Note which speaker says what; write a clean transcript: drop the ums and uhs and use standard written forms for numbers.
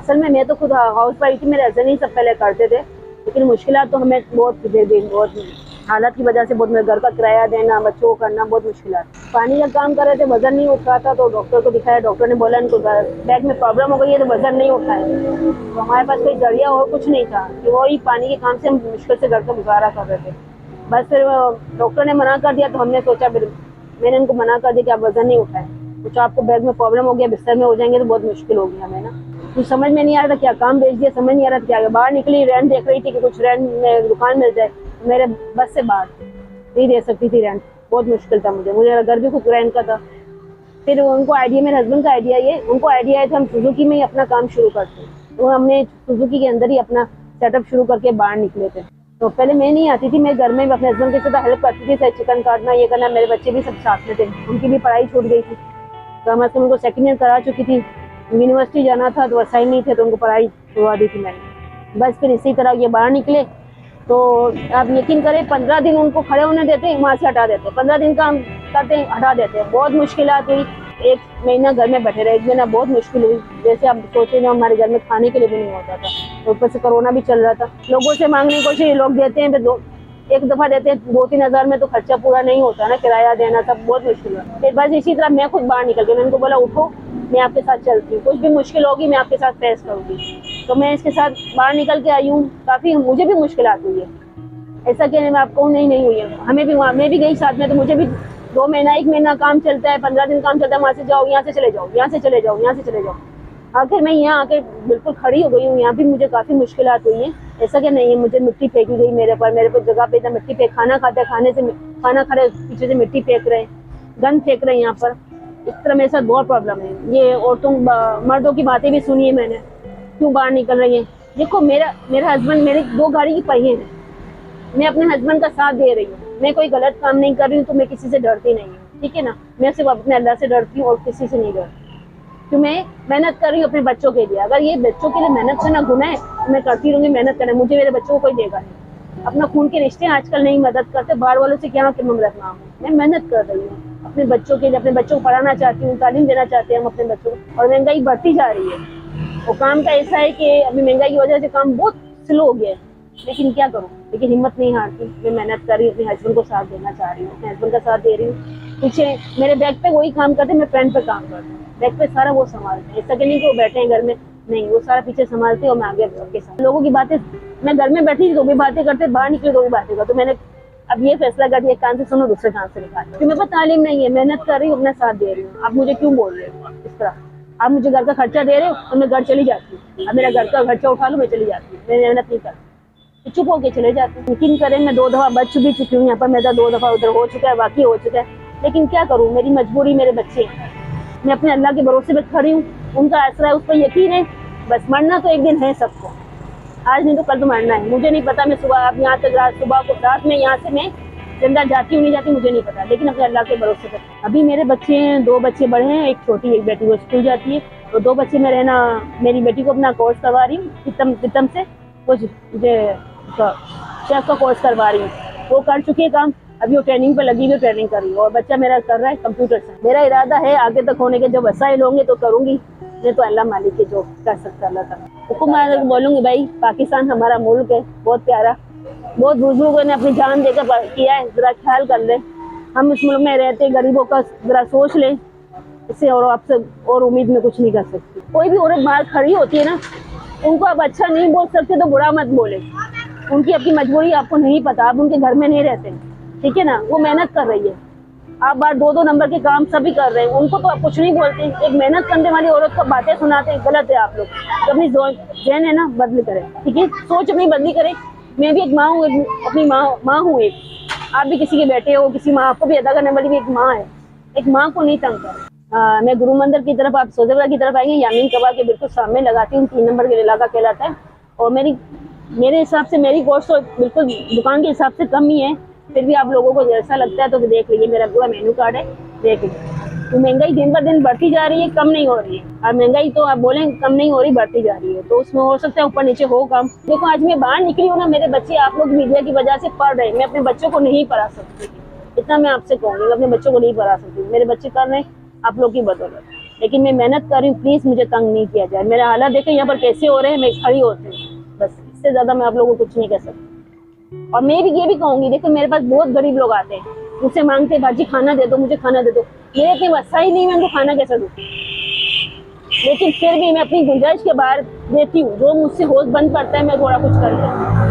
Speaker 1: असल में मैं तो खुद हाउस वाइफ थी, मेरे हस्बैंड ही सब पहले करते थे, लेकिन मुश्किलात तो हमें बहुत हालत की वजह से बहुत, मेरे घर का किराया देना, बच्चों को करना बहुत मुश्किलात। पानी का काम कर रहे थे, वजन नहीं उठ रहा था, तो डॉक्टर को दिखाया, डॉक्टर ने बोला इनको बैग में प्रॉब्लम हो गई है, तो वजन नहीं उठाए। तो हमारे पास कोई जरिया और कुछ नहीं था कि वही पानी के काम से हम मुश्किल से घर का गुजारा कर रहे थे। बस फिर डॉक्टर ने मना कर दिया, तो हमने सोचा, फिर मैंने उनको मना कर दिया कि आप वजन नहीं उठाएं, कुछ आपको बैग में प्रॉब्लम हो गया, बिस्तर में हो जाएंगे तो बहुत मुश्किल होगी हमें ना। कुछ समझ में नहीं आ रहा था, क्या काम बेच दिया, समझ नहीं आ रहा था क्या। बाहर निकली, रेंट देख रही थी कि कुछ रेंट में दुकान मिल जाए, मेरे बस से बाहर नहीं दे सकती थी रेंट, बहुत मुश्किल था मुझे घर भी खुद रेंट का था। फिर उनको आइडिया, मेरे हस्बैंड का आइडिया, ये उनको आइडिया है कि हम सुजुकी में ही अपना काम शुरू करते हैं, तो हमने सुजुकी के अंदर ही अपना सेटअप शुरू करके बाहर निकले थे। तो पहले मैं नहीं आती थी, मैं घर में अपने हस्बैंड के साथ हेल्प करती थी, चाहे चिकन काटना, ये करना, मेरे बच्चे भी सब साथ में थे, उनकी भी पढ़ाई छूट गई थी, तो हम उनको सेकेंड ईयर करा चुकी थी, यूनिवर्सिटी जाना था तो असाइन नहीं थे, तो उनको पढ़ाई छुड़वा दी थी मैंने। बस फिर इसी तरह ये बाहर निकले, तो आप यकीन करें 15 दिन उनको खड़े होने देते, वहाँ से हटा देते, 15 दिन काम करते हटा देते, बहुत मुश्किलात हुई। 1 महीना घर में बैठे रहे, 1 महीना बहुत मुश्किल हुई, जैसे आप सोचे ना, हमारे घर में खाने के लिए भी नहीं होता था, तो ऊपर से कोरोना भी चल रहा था, लोगों से मांगने की कोशिश, लोग देते हैं, फिर एक दफा देते हैं 2-3 हज़ार में तो खर्चा पूरा नहीं होता ना, किराया देना सब बहुत मुश्किल है। फिर बस इसी तरह मैं खुद बाहर निकल गई, मैंने उनको बोला उठो, मैं आपके साथ चलती हूँ, कुछ भी मुश्किल होगी मैं आपके साथ फेस करूंगी। तो मैं इसके साथ बाहर निकल के आई हूँ, काफी मुझे भी मुश्किलात हुई है, ऐसा कहने में आपको नहीं हुई है, हमें भी, वहाँ मैं भी गई साथ में, तो मुझे भी 2 महीना 1 महीना काम चलता है, 15 दिन काम चलता है, वहाँ से जाओ, यहाँ से चले जाओ, यहाँ से चले जाओ, यहाँ से चले जाओ। आखिर मैं यहाँ आके बिल्कुल खड़ी हो गई हूँ, यहाँ भी मुझे काफी मुश्किलात हुई है, ऐसा कि नहीं है, मुझे मिट्टी फेंकी गई मेरे पर जगह पे इतना मिट्टी फेंक, खाना खाते खाने से खाना खा रहे पीछे से मिट्टी फेंक रहे हैं, गंद फेंक रहे हैं यहाँ पर, इस तरह मेरे साथ बहुत प्रॉब्लम है। ये औरतों मर्दों की बातें भी सुनिए मैंने, क्यों बाहर निकल रही है। देखो मेरा हस्बैंड, मेरे 2 गाड़ी की पहिए हैं, मैं अपने हस्बैंड का साथ दे रही हूँ, मैं कोई गलत काम नहीं कर रही हूँ, तो मैं किसी से डरती नहीं हूँ, ठीक है ना, मैं सिर्फ अपने अल्लाह से डरती हूँ और किसी से नहीं डरती, तो मैं मेहनत कर रही हूँ अपने बच्चों के लिए। अगर ये बच्चों के लिए मेहनत करना गुनाह है, तो मैं करती रहूंगी मेहनत करना, मुझे मेरे बच्चों को कोई देगा नहीं। अपना खून के रिश्ते आजकल नहीं मदद करते, बाहर वालों से क्या मदद मांगू, मैं मेहनत कर रही हूँ अपने बच्चों के लिए, अपने बच्चों को पढ़ाना चाहती हूँ, तालीम देना चाहते हैं हम अपने बच्चों को, और महंगाई बढ़ती जा रही है, और काम का ऐसा है कि अभी महंगाई की वजह से काम बहुत स्लो हो गया है, लेकिन क्या करूँ, लेकिन हिम्मत नहीं हारती, मैं मेहनत कर रही हूँ, अपने हस्बैंड को साथ देना चाह रही हूँ, अपने हस्बैंड का साथ दे रही हूँ। पीछे मेरे बैग पे वही काम करते, मैं फ्रंट पे काम करती हूँ, बैग पे सारा वो संभालते हैं, ऐसा कि नहीं कि वो बैठे हैं घर में, नहीं, वो सारा पीछे संभालते और मैं आगे सबके साथ। लोगों की बातें, मैं घर में बैठी थी तो भी बातें करते, बाहर निकले तो भी बातें करते, तो मैंने अब ये फैसला कर दिया, एक कान से सुनो दूसरे कान से निकाल, क्योंकि मेरे पास तालीम नहीं है, मेहनत कर रही हूँ, अपना साथ दे रही हूँ, आप मुझे क्यों बोल रहे हो इस तरह, आप मुझे घर का खर्चा दे रहे हो और मैं घर चली जाती हूँ, अब मेरा घर का खर्चा उठा लो, मैं चली जाती हूँ, मैं मेहनत नहीं करती, तो चुप होके चले जाते हैं। यकीन करें, मैं 2 दफा बच भी चुकी हूँ यहाँ पर, मेरा 2 दफा उधर हो चुका है, बाकी हो चुका है, लेकिन क्या करूँ, मेरी मजबूरी, मेरे बच्चे हैं, मैं अपने अल्लाह के भरोसे पे खड़ी हूँ, उनका आसरा है, उस पर यकीन है, बस मरना तो एक दिन है सबको, आज नहीं तो कल तो मरना है। मुझे नहीं पता मैं सुबह अब यहाँ तक सुबह को रात में यहाँ से मैं जिंदा जाती हूँ नहीं जाती मुझे नहीं पता, लेकिन अपने अल्लाह के भरोसे पे। अभी मेरे बच्चे हैं, 2 बच्चे बड़े हैं, एक छोटी, एक बेटी, वो स्कूल जाती है, तो 2 बच्चे में रहना, मेरी बेटी को अपना कोर्स करवा रही हूँ, सितम से कुछ शेफ का कोर्स करवा रही हूँ, वो कर चुकी है काम, अभी वो ट्रेनिंग पे लगी हुई, ट्रेनिंग कर रही है, और बच्चा मेरा कर रहा है कंप्यूटर साइंस। मेरा इरादा है आगे तक होने के, जब वसाइल होंगे तो करूंगी, नहीं तो अल्लाह मालिक है जो कर सकता, अल्लाह तक हुक्म बोलूंगी। भाई पाकिस्तान हमारा मुल्क है, बहुत प्यारा, बहुत बुजुर्गों ने अपनी जान देकर किया है, जरा ख्याल कर ले, हम इस मुल्क में रहते गरीबों का जरा सोच ले, इससे और आपसे और उम्मीद में कुछ नहीं कर सकती। कोई भी औरत बाहर खड़ी होती है ना, उनको आप अच्छा नहीं बोल सकते तो बुरा मत बोले, उनकी अपनी मजबूरी आपको नहीं पता, आप उनके घर में नहीं रहते, ठीक है ना, वो मेहनत कर रही है, आप बाहर 2-2 नंबर के काम सभी कर रहे हैं, उनको तो आप कुछ नहीं बोलते, एक मेहनत करने वाली औरत को बातें सुनाते हैं, गलत है आप लोग। तो अपनी जहन है ना बदली करें, ठीक है, सोच अपनी बदली करें। मैं भी एक माँ हूँ, अपनी माँ हूँ एक, आप भी किसी के बेटे हो, किसी माँ, आपको भी अदा करने वाली भी एक माँ है, एक माँ को नहीं तंग करें। मैं गुरु मंदिर की तरफ, आप सौदेपुरा की तरफ आएंगे, यामीन कबा के बिल्कुल सामने लगाती हूँ, 3 नंबर के इलाका कहलाता है, और मेरे हिसाब से मेरी कॉस्ट तो बिल्कुल दुकान के हिसाब से कम ही है, फिर भी आप लोगों को जैसा लगता है तो देख लीजिए, मेरा पूरा मेन्यू कार्ड है, देख लीजिए। तो महंगाई दिन पर दिन बढ़ती जा रही है, कम नहीं हो रही है, और महंगाई तो आप बोलें कम नहीं हो रही, बढ़ती जा रही है, तो उसमें हो सकता है ऊपर नीचे हो कम। देखो आज मैं बाहर निकली हूँ ना, मेरे बच्चे आप लोग मीडिया की वजह से पढ़ रहे हैं, मैं अपने बच्चों को नहीं पढ़ा सकती, इतना मैं आपसे कहूँगी, अपने बच्चों को नहीं पढ़ा सकती, मेरे बच्चे कर रहे हैं आप लोग की बदौलत। लेकिन मैं मेहनत कर रही हूँ, प्लीज़ मुझे तंग नहीं किया जाए। मेरा हालात देखें यहाँ पर कैसे हो रहे हैं, मैं खड़ी होती हूँ, बस इससे ज़्यादा मैं आप लोगों को कुछ नहीं कह सकती। और मैं भी ये भी कहूँगी, देखो मेरे पास बहुत गरीब लोग आते हैं, मुझसे मांगते हैं बाजी खाना दे दो, मुझे खाना दे दो। मेरे इतनी वसा ही नहीं, मैं उनको खाना कैसे दूँ? लेकिन फिर भी मैं अपनी गुंजाइश के बाहर देती हूँ, जो मुझसे होश बंद पड़ता है मैं थोड़ा कुछ कर लेती हूँ।